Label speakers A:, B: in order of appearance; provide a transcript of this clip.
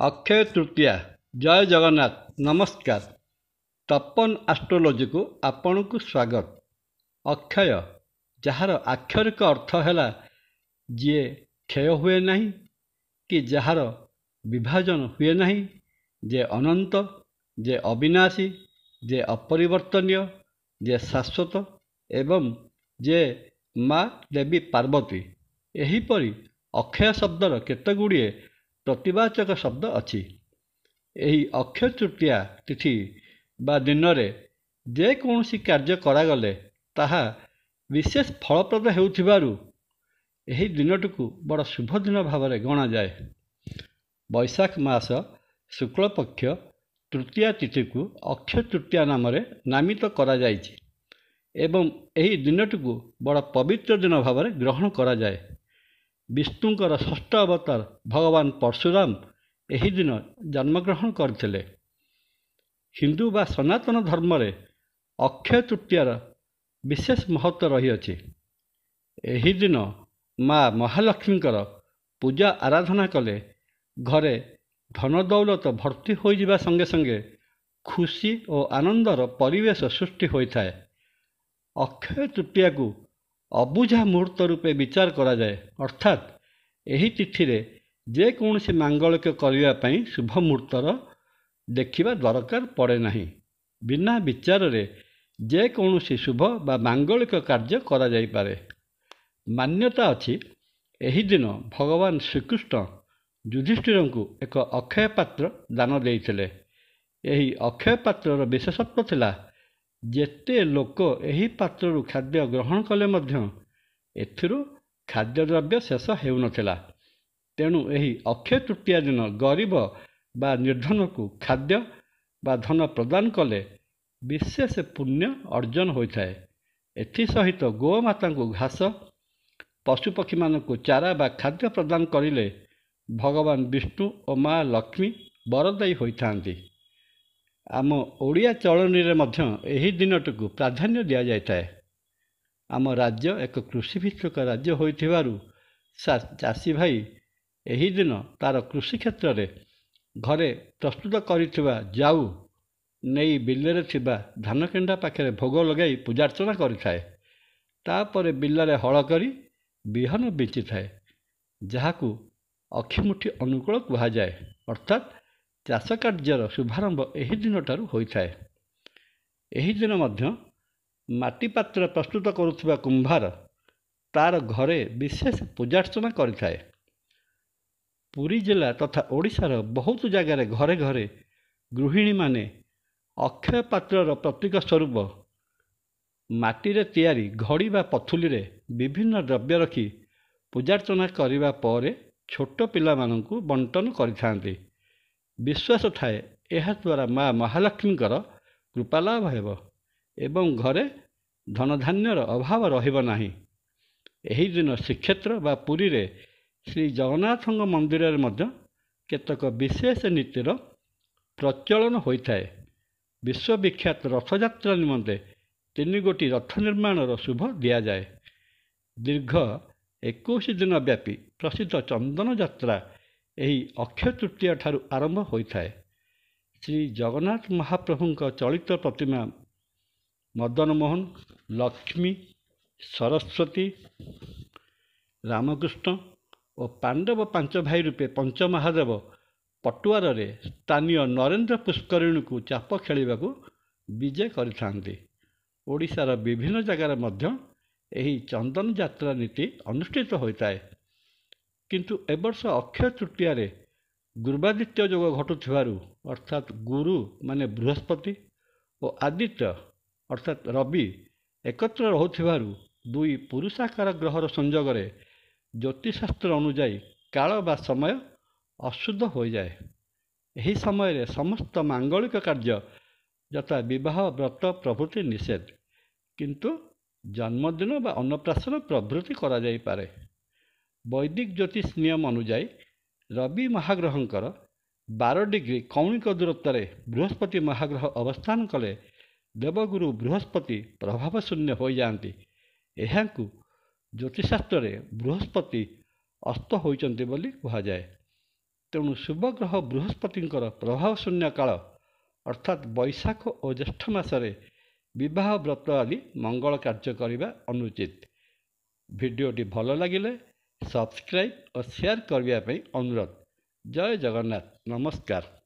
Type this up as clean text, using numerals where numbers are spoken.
A: ଅକ୍ଷୟ ତୃତୀୟା। ଜୟ ଜଗନ୍ନାଥ। ନମସ୍କାର। ତପନ ଆଷ୍ଟ୍ରୋଲୋଜିକୁ ଆପଣଙ୍କୁ ସ୍ୱାଗତ। ଅକ୍ଷୟ, ଯାହାର ଆକ୍ଷରିକ ଅର୍ଥ ହେଲା ଯିଏ କ୍ଷୟ ହୁଏ ନାହିଁ କି ଯାହାର ବିଭାଜନ ହୁଏ ନାହିଁ, ଯେ ଅନନ୍ତ, ଯେ ଅବିନାଶୀ, ଯେ ଅପରିବର୍ତ୍ତନୀୟ, ଯେ ଶାଶ୍ୱତ ଏବଂ ଯେ ମା ଦେବୀ ପାର୍ବତୀ। ଏହିପରି ଅକ୍ଷୟ ଶବ୍ଦର କେତେଗୁଡ଼ିଏ ପ୍ରତିବାଚକ ଶବ୍ଦ ଅଛି। ଏହି ଅକ୍ଷୟ ତୃତୀୟା ତିଥି ବା ଦିନରେ ଯେକୌଣସି କାର୍ଯ୍ୟ କରାଗଲେ ତାହା ବିଶେଷ ଫଳପ୍ରଦ ହେଉଥିବାରୁ ଏହି ଦିନଟିକୁ ବଡ଼ ଶୁଭ ଦିନ ଭାବରେ ଗଣାଯାଏ। ବୈଶାଖ ମାସ ଶୁକ୍ଳପକ୍ଷ ତୃତୀୟା ତିଥିକୁ ଅକ୍ଷୟ ତୃତୀୟା ନାମରେ ନାମିତ କରାଯାଇଛି ଏବଂ ଏହି ଦିନଟିକୁ ବଡ଼ ପବିତ୍ର ଦିନ ଭାବରେ ଗ୍ରହଣ କରାଯାଏ। ବିଷ୍ଣୁଙ୍କର ଷଷ୍ଠ ଅବତାର ଭଗବାନ ପରଶୁରାମ ଏହି ଦିନ ଜନ୍ମଗ୍ରହଣ କରିଥିଲେ। ହିନ୍ଦୁ ବା ସନାତନ ଧର୍ମରେ ଅକ୍ଷୟ ତୃତୀୟାର ବିଶେଷ ମହତ୍ତ୍ୱ ରହିଅଛି। ଏହି ଦିନ ମା ମହାଲକ୍ଷ୍ମୀଙ୍କର ପୂଜା ଆରାଧନା କଲେ ଘରେ ଧନ ଦୌଲତ ଭର୍ତ୍ତି ହୋଇଯିବା ସଙ୍ଗେ ସଙ୍ଗେ ଖୁସି ଓ ଆନନ୍ଦର ପରିବେଶ ସୃଷ୍ଟି ହୋଇଥାଏ। ଅକ୍ଷୟ ତୃତୀୟାକୁ ଅବୁଝା ମୁହୂର୍ତ୍ତ ରୂପେ ବିଚାର କରାଯାଏ, ଅର୍ଥାତ୍ ଏହି ତିଥିରେ ଯେକୌଣସି ମାଙ୍ଗଳିକ କରିବା ପାଇଁ ଶୁଭ ମୁହୂର୍ତ୍ତର ଦେଖିବା ଦରକାର ପଡ଼େ ନାହିଁ। ବିନା ବିଚାରରେ ଯେକୌଣସି ଶୁଭ ବା ମାଙ୍ଗଳିକ କାର୍ଯ୍ୟ କରାଯାଇପାରେ। ମାନ୍ୟତା ଅଛି, ଏହି ଦିନ ଭଗବାନ ଶ୍ରୀକୃଷ୍ଣ ଯୁଧିଷ୍ଠିରଙ୍କୁ ଏକ ଅକ୍ଷୟ ପାତ୍ର ଦାନ ଦେଇଥିଲେ। ଏହି ଅକ୍ଷୟ ପାତ୍ରର ବିଶେଷତ୍ୱ ଥିଲା, ଯେତେ ଲୋକ ଏହି ପାତ୍ରରୁ ଖାଦ୍ୟ ଗ୍ରହଣ କଲେ ମଧ୍ୟ ଏଥିରୁ ଖାଦ୍ୟଦ୍ରବ୍ୟ ଶେଷ ହେଉନଥିଲା। ତେଣୁ ଏହି ଅକ୍ଷୟ ତୃତୀୟା ଦିନ ଗରିବ ବା ନିର୍ଧନକୁ ଖାଦ୍ୟ ବା ଧନ ପ୍ରଦାନ କଲେ ବିଶେଷ ପୁଣ୍ୟ ଅର୍ଜନ ହୋଇଥାଏ। ଏଥିସହିତ ଗୋମାତାଙ୍କୁ ଘାସ, ପଶୁପକ୍ଷୀମାନଙ୍କୁ ଚାରା ବା ଖାଦ୍ୟ ପ୍ରଦାନ କରିଲେ ଭଗବାନ ବିଷ୍ଣୁ ଓ ମା ଲକ୍ଷ୍ମୀ ବରଦାୟୀ ହୋଇଥାନ୍ତି। ଆମ ଓଡ଼ିଆ ଚଳଣିରେ ମଧ୍ୟ ଏହି ଦିନଟିକୁ ପ୍ରାଧାନ୍ୟ ଦିଆଯାଇଥାଏ। ଆମ ରାଜ୍ୟ ଏକ କୃଷିଭିତ୍ତିକ ରାଜ୍ୟ ହୋଇଥିବାରୁ ଚାଷୀ ଭାଇ ଏହି ଦିନ ତା'ର କୃଷି କ୍ଷେତ୍ରରେ ଘରେ ପ୍ରସ୍ତୁତ କରିଥିବା ଜାଉ ନେଇ ବିଲରେ ଥିବା ଧାନକେଣ୍ଡା ପାଖରେ ଭୋଗ ଲଗାଇ ପୂଜାର୍ଚ୍ଚନା କରିଥାଏ। ତାପରେ ବିଲରେ ହଳ କରି ବିହନ ବିଞ୍ଚିଥାଏ, ଯାହାକୁ ଅକ୍ଷିମୁଠି ଅନୁକୂଳ କୁହାଯାଏ। ଅର୍ଥାତ୍ ଚାଷ କାର୍ଯ୍ୟର ଶୁଭାରମ୍ଭ ଏହି ଦିନଠାରୁ ହୋଇଥାଏ। ଏହି ଦିନ ମଧ୍ୟ ମାଟି ପାତ୍ର ପ୍ରସ୍ତୁତ କରୁଥିବା କୁମ୍ଭାର ତା'ର ଘରେ ବିଶେଷ ପୂଜାର୍ଚ୍ଚନା କରିଥାଏ। ପୁରୀ ଜିଲ୍ଲା ତଥା ଓଡ଼ିଶାର ବହୁତ ଜାଗାରେ ଘରେ ଘରେ ଗୃହିଣୀମାନେ ଅକ୍ଷୟ ପାତ୍ରର ପ୍ରତୀକ ସ୍ୱରୂପ ମାଟିରେ ତିଆରି ଘଡ଼ି ବା ପଥୁଲିରେ ବିଭିନ୍ନ ଦ୍ରବ୍ୟ ରଖି ପୂଜାର୍ଚ୍ଚନା କରିବା ପରେ ଛୋଟ ପିଲାମାନଙ୍କୁ ବଣ୍ଟନ କରିଥାନ୍ତି। ବିଶ୍ୱାସ ଥାଏ, ଏହାଦ୍ୱାରା ମା ମହାଲକ୍ଷ୍ମୀଙ୍କର କୃପାଲାଭ ହେବ ଏବଂ ଘରେ ଧନଧାନ୍ୟର ଅଭାବ ରହିବ ନାହିଁ। ଏହି ଦିନ ଶ୍ରୀକ୍ଷେତ୍ର ବା ପୁରୀରେ ଶ୍ରୀ ଜଗନ୍ନାଥଙ୍କ ମନ୍ଦିରରେ ମଧ୍ୟ କେତେକ ବିଶେଷ ନୀତିର ପ୍ରଚଳନ ହୋଇଥାଏ। ବିଶ୍ୱବିଖ୍ୟାତ ରଥଯାତ୍ରା ନିମନ୍ତେ 3 ଗୋଟି ରଥ ନିର୍ମାଣର ଶୁଭ ଦିଆଯାଏ। ଦୀର୍ଘ 21 ଦିନ ବ୍ୟାପୀ ପ୍ରସିଦ୍ଧ ଚନ୍ଦନ ଯାତ୍ରା ଏହି ଅକ୍ଷୟ ତୃତୀୟା ଠାରୁ ଆରମ୍ଭ ହୋଇଥାଏ। ଶ୍ରୀ ଜଗନ୍ନାଥ ମହାପ୍ରଭୁଙ୍କ ଚଳିତ ପ୍ରତିମା ମଦନମୋହନ, ଲକ୍ଷ୍ମୀ, ସରସ୍ୱତୀ, ରାମକୃଷ୍ଣ ଓ ପାଣ୍ଡବ 5 ଭାଇ ରୂପେ ପଞ୍ଚମହାଦେବ ପଟୁଆରରେ ସ୍ଥାନୀୟ ନରେନ୍ଦ୍ର ପୁଷ୍କରିଣୀକୁ ଚାପ ଖେଳିବାକୁ ବିଜେ କରିଥାନ୍ତି। ଓଡ଼ିଶାର ବିଭିନ୍ନ ଜାଗାରେ ମଧ୍ୟ ଏହି ଚନ୍ଦନ ଯାତ୍ରା ନୀତି ଅନୁଷ୍ଠିତ ହୋଇଥାଏ। କିନ୍ତୁ ଏବର୍ଷ ଅକ୍ଷୟ ତୃତୀୟାରେ ଗୁରୁବାଦିତ୍ୟ ଯୋଗ ଘଟୁଥିବାରୁ, ଅର୍ଥାତ୍ ଗୁରୁ ମାନେ ବୃହସ୍ପତି ଓ ଆଦିତ୍ୟ ଅର୍ଥାତ୍ ରବି ଏକତ୍ର ରହୁଥିବାରୁ ଦୁଇ ପୁରୁଷାକାର ଗ୍ରହର ସଂଯୋଗରେ ଜ୍ୟୋତିଷଶାସ୍ତ୍ର ଅନୁଯାୟୀ କାଳ ବା ସମୟ ଅଶୁଦ୍ଧ ହୋଇଯାଏ। ଏହି ସମୟରେ ସମସ୍ତ ମାଙ୍ଗଳିକ କାର୍ଯ୍ୟ ଯଥା ବିବାହ, ବ୍ରତ ପ୍ରଭୃତି ନିଷେଧ, କିନ୍ତୁ ଜନ୍ମଦିନ ବା ଅନ୍ନପ୍ରାଶନ ପ୍ରଭୃତି କରାଯାଇପାରେ। ବୈଦିକ ଜ୍ୟୋତିଷ ନିୟମ ଅନୁଯାୟୀ ରବି ମହାଗ୍ରହଙ୍କର 12 ଡିଗ୍ରୀ କୌଣିକ ଦୂରତ୍ୱରେ ବୃହସ୍ପତି ମହାଗ୍ରହ ଅବସ୍ଥାନ କଲେ ଦେବଗୁରୁ ବୃହସ୍ପତି ପ୍ରଭାବ ଶୂନ୍ୟ ହୋଇଯାଆନ୍ତି। ଏହାକୁ ଜ୍ୟୋତିଷଶାସ୍ତ୍ରରେ ବୃହସ୍ପତି ଅସ୍ତ ହୋଇଛନ୍ତି ବୋଲି କୁହାଯାଏ। ତେଣୁ ଶୁଭଗ୍ରହ ବୃହସ୍ପତିଙ୍କର ପ୍ରଭାବଶୂନ୍ୟ କାଳ ଅର୍ଥାତ୍ ବୈଶାଖ ଓ ଜ୍ୟେଷ୍ଠ ମାସରେ ବିବାହ ବ୍ରତ ଆଦି ମଙ୍ଗଳ କାର୍ଯ୍ୟ କରିବା ଅନୁଚିତ। ଭିଡ଼ିଓଟି ଭଲ ଲାଗିଲେ ସବସ୍କ୍ରାଇବ୍ ଓ ସେୟାର କରିବା ପାଇଁ ଅନୁରୋଧ। ଜୟ ଜଗନ୍ନାଥ। ନମସ୍କାର।